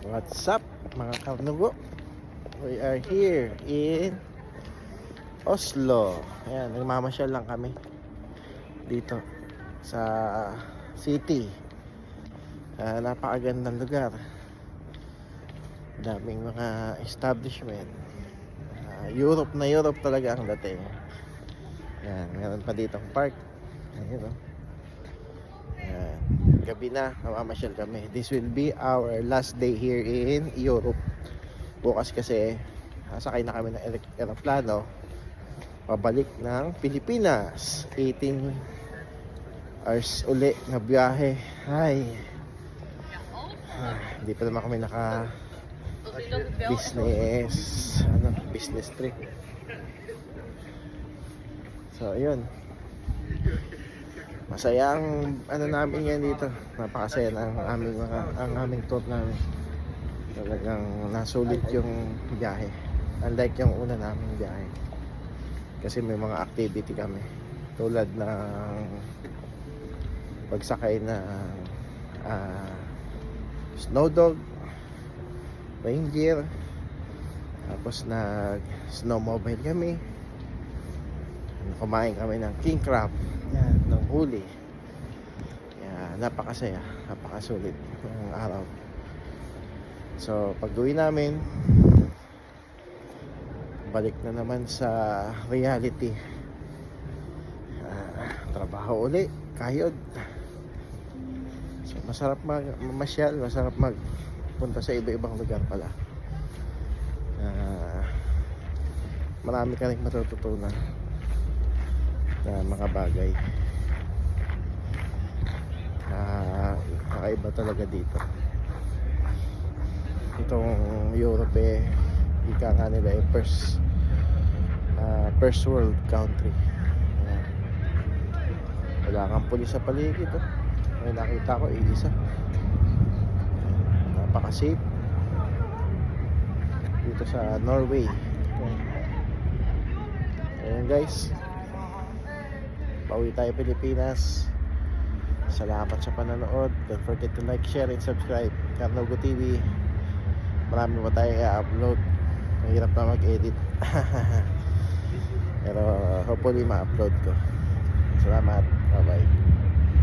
What's up mga karnugo? We are here in Oslo. Ayan, nagmamasyal lang kami dito sa city. Napakagandang lugar. Daming mga establishment. Europe na Europe talaga ang dating. Ayan, meron pa ditong park. Ayan, Ayan. Gabi na, namamasyal kami. This will be our last day here in Europe. Bukas kasi sakay na kami ng eroplano pabalik ng Pilipinas. 18 hours uli na biyahe. Ay, hindi pa naman kami naka business trip. So ayun, masaya ang namin yan dito. Napakasaya ng aming tour namin. Talagang nasulit yung biyahe. Unlike yung una naming biyahe. Kasi may mga activity kami. Tulad ng pagsakay ng snow dog, reindeer, tapos snowmobile kami. Kumain kami ng king crab. Yan, ng huli. Yan, napakasaya, napakasulit ng araw. So, pag-uwi namin, balik na naman sa reality. Trabaho uli, kayod. So, masarap mamasyal, masarap magpunta sa iba-ibang lugar pala. Marami ka rin matututunan na mga bagay. Kakaiba talaga dito. Itong Europe ika nga nila first world country. Wala kang pulis sa paligid. May nakita ko isa. Napaka-safe dito sa Norway. Ayan guys, pauwi tayo Pilipinas. Salamat sa panonood. Don't forget to like, share, and subscribe. Karnugo TV. Marami pa tayo i-upload. Mahirap na mag-edit. Pero hopefully ma-upload ko. Salamat. Bye bye.